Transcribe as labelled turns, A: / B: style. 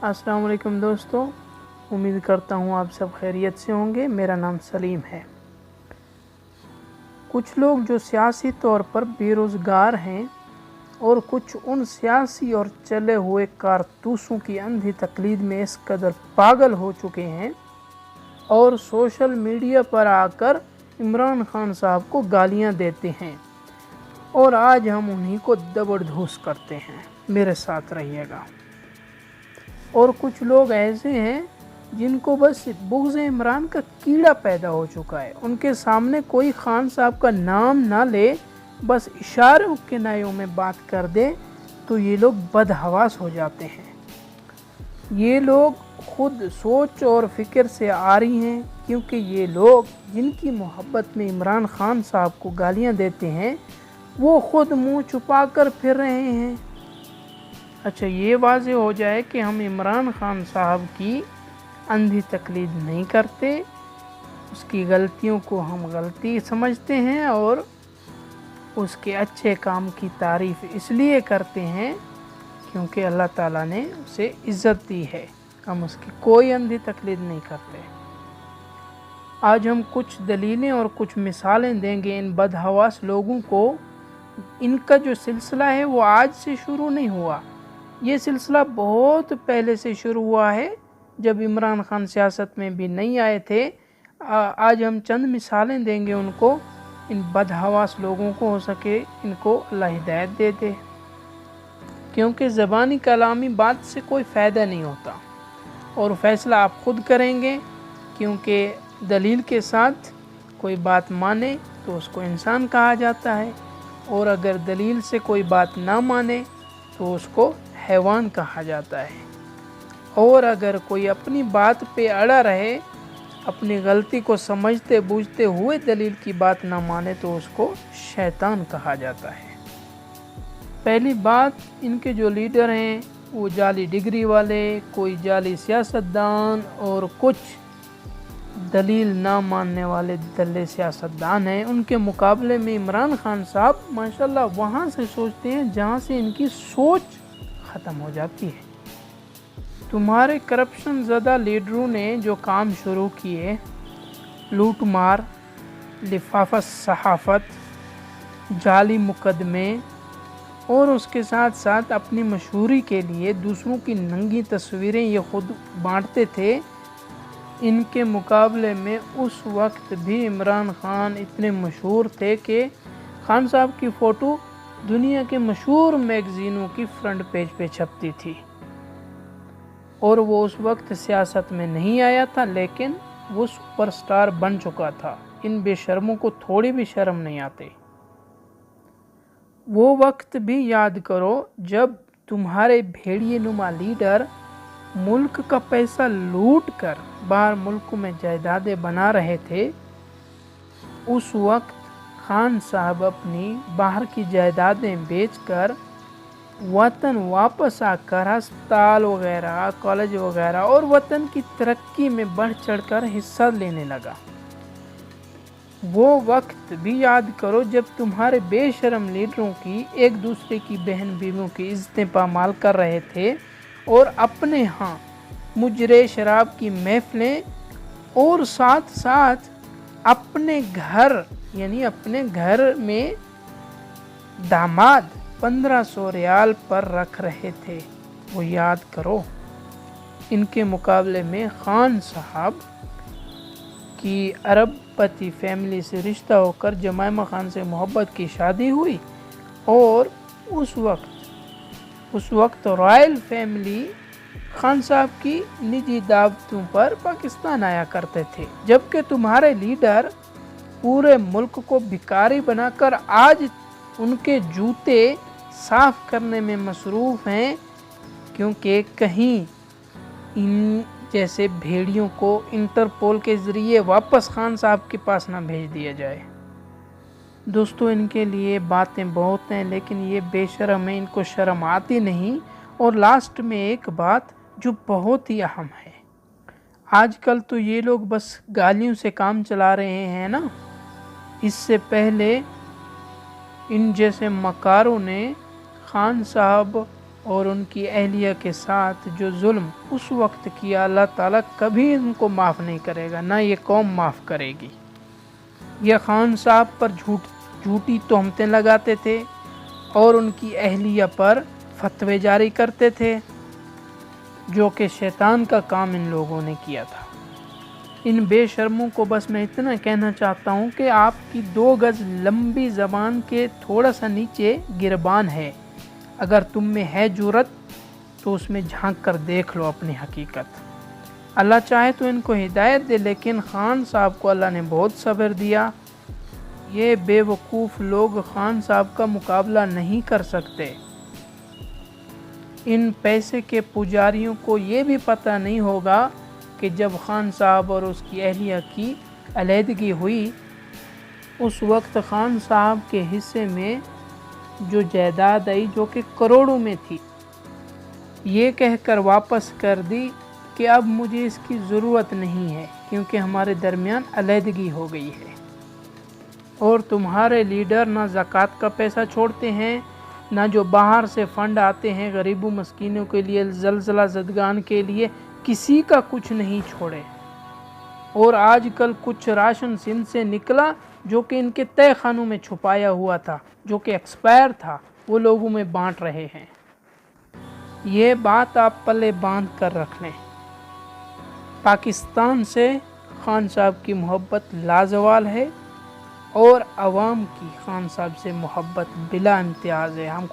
A: السلام علیکم دوستو، امید کرتا ہوں آپ سب خیریت سے ہوں گے۔ میرا نام سلیم ہے۔ کچھ لوگ جو سیاسی طور پر بے روزگار ہیں اور کچھ ان سیاسی اور چلے ہوئے کارتوسوں کی اندھی تقلید میں اس قدر پاگل ہو چکے ہیں اور سوشل میڈیا پر آ کر عمران خان صاحب کو گالیاں دیتے ہیں، اور آج ہم انہی کو دبڑ دھوس کرتے ہیں۔ میرے ساتھ رہیے گا۔ اور کچھ لوگ ایسے ہیں جن کو بس بغض عمران کا کیڑا پیدا ہو چکا ہے، ان کے سامنے کوئی خان صاحب کا نام نہ لے، بس اشاروں کے نایوں میں بات کر دے تو یہ لوگ بدحواس ہو جاتے ہیں۔ یہ لوگ خود سوچ اور فکر سے عاری ہیں، کیونکہ یہ لوگ جن کی محبت میں عمران خان صاحب کو گالیاں دیتے ہیں وہ خود منہ چھپا کر پھر رہے ہیں۔ اچھا، یہ واضح ہو جائے کہ ہم عمران خان صاحب کی اندھی تقلید نہیں کرتے، اس کی غلطیوں کو ہم غلطی سمجھتے ہیں اور اس کے اچھے کام کی تعریف اس لیے کرتے ہیں کیونکہ اللہ تعالیٰ نے اسے عزت دی ہے۔ ہم اس کی کوئی اندھی تقلید نہیں کرتے۔ آج ہم کچھ دلیلیں اور کچھ مثالیں دیں گے ان بدحواس لوگوں کو۔ ان کا جو سلسلہ ہے وہ آج سے شروع نہیں ہوا، یہ سلسلہ بہت پہلے سے شروع ہوا ہے، جب عمران خان سیاست میں بھی نہیں آئے تھے۔ آج ہم چند مثالیں دیں گے ان کو، ان بدحواس لوگوں کو، ہو سکے ان کو اللہ ہدایت دے دے، کیونکہ زبانی کلامی بات سے کوئی فائدہ نہیں ہوتا، اور فیصلہ آپ خود کریں گے، کیونکہ دلیل کے ساتھ کوئی بات مانے تو اس کو انسان کہا جاتا ہے، اور اگر دلیل سے کوئی بات نہ مانے تو اس کو حیوان کہا جاتا ہے، اور اگر کوئی اپنی بات پہ اڑا رہے، اپنی غلطی کو سمجھتے بوجھتے ہوئے دلیل کی بات نہ مانے تو اس کو شیطان کہا جاتا ہے۔ پہلی بات، ان کے جو لیڈر ہیں وہ جعلی ڈگری والے، کوئی جعلی سیاستدان اور کچھ دلیل نہ ماننے والے دلے سیاستدان ہیں۔ ان کے مقابلے میں عمران خان صاحب ماشاءاللہ وہاں سے سوچتے ہیں جہاں سے ان کی سوچ ختم ہو جاتی ہے۔ تمہارے کرپشن زدہ لیڈروں نے جو کام شروع کیے، لوٹ مار، لفافہ صحافت، جعلی مقدمے، اور اس کے ساتھ ساتھ اپنی مشہوری کے لیے دوسروں کی ننگی تصویریں یہ خود بانٹتے تھے، ان کے مقابلے میں اس وقت بھی عمران خان اتنے مشہور تھے کہ خان صاحب کی فوٹو دنیا کے مشہور میگزینوں کی فرنٹ پیج پہ چھپتی تھی، اور وہ اس وقت سیاست میں نہیں آیا تھا لیکن وہ سپر سٹار بن چکا تھا۔ ان بے شرموں کو تھوڑی بھی شرم نہیں آتی۔ وہ وقت بھی یاد کرو جب تمہارے بھیڑیے نما لیڈر ملک کا پیسہ لوٹ کر باہر ملکوں میں جائیدادیں بنا رہے تھے۔ اس وقت خان صاحب اپنی باہر کی جائیدادیں بیچ کر وطن واپس آ کر ہسپتال وغیرہ، کالج وغیرہ اور وطن کی ترقی میں بڑھ چڑھ کر حصہ لینے لگا۔ وہ وقت بھی یاد کرو جب تمہارے بے شرم لیڈروں کی ایک دوسرے کی بہن بیویوں کی عزتیں پامال کر رہے تھے، اور اپنے ہاں مجرے شراب کی محفلیں، اور ساتھ ساتھ اپنے گھر اپنے گھر میں داماد 1500 ریال پر رکھ رہے تھے۔ وہ یاد کرو۔ ان کے مقابلے میں خان صاحب کی عرب پتی فیملی سے رشتہ ہو کر جمائمہ خان سے محبت کی شادی ہوئی، اور اس وقت رائل فیملی خان صاحب کی نجی دعوتوں پر پاکستان آیا کرتے تھے، جبکہ تمہارے لیڈر پورے ملک کو بھکاری بنا کر آج ان کے جوتے صاف کرنے میں مصروف ہیں، کیونکہ کہیں ان جیسے بھیڑیوں کو انٹرپول کے ذریعے واپس خان صاحب کے پاس نہ بھیج دیا جائے۔ دوستو، ان کے لیے باتیں بہت ہیں لیکن یہ بے شرم ہیں، ان کو شرم آتی نہیں۔ اور لاسٹ میں ایک بات جو بہت ہی اہم ہے، آج کل تو یہ لوگ بس گالیوں سے کام چلا رہے ہیں نا، اس سے پہلے ان جیسے مکاروں نے خان صاحب اور ان کی اہلیہ کے ساتھ جو ظلم اس وقت کیا، اللہ تعالیٰ کبھی ان کو معاف نہیں کرے گا، نہ یہ قوم معاف کرے گی۔ یہ خان صاحب پر جھوٹی تہمتیں لگاتے تھے اور ان کی اہلیہ پر فتوے جاری کرتے تھے، جو کہ شیطان کا کام ان لوگوں نے کیا تھا۔ ان بے شرموں کو بس میں اتنا کہنا چاہتا ہوں کہ آپ کی 2 گز لمبی زبان کے تھوڑا سا نیچے گربان ہے، اگر تم میں ہے جرأت تو اس میں جھانک کر دیکھ لو اپنی حقیقت۔ اللہ چاہے تو ان کو ہدایت دے، لیکن خان صاحب کو اللہ نے بہت صبر دیا۔ یہ بے وقوف لوگ خان صاحب کا مقابلہ نہیں کر سکتے۔ ان پیسے کے پجاریوں کو یہ بھی پتہ نہیں ہوگا کہ جب خان صاحب اور اس کی اہلیہ کی علیحدگی ہوئی، اس وقت خان صاحب کے حصے میں جو جائیداد آئی جو کہ کروڑوں میں تھی، یہ کہہ کر واپس کر دی کہ اب مجھے اس کی ضرورت نہیں ہے، کیونکہ ہمارے درمیان علیحدگی ہو گئی ہے۔ اور تمہارے لیڈر نہ زکوٰۃ کا پیسہ چھوڑتے ہیں، نہ جو باہر سے فنڈ آتے ہیں غریبوں مسکینوں کے لیے، زلزلہ زدگان کے لیے، کسی کا کچھ نہیں چھوڑے۔ اور آج کل کچھ راشن سندھ سے نکلا جو کہ ان کے تہہ خانوں میں چھپایا ہوا تھا، جو کہ ایکسپائر تھا، وہ لوگوں میں بانٹ رہے ہیں۔ یہ بات آپ پلے باندھ کر رکھ لیں۔ پاکستان سے خان صاحب کی محبت لازوال ہے اور عوام کی خان صاحب سے محبت بلا امتیاز ہے۔ ہم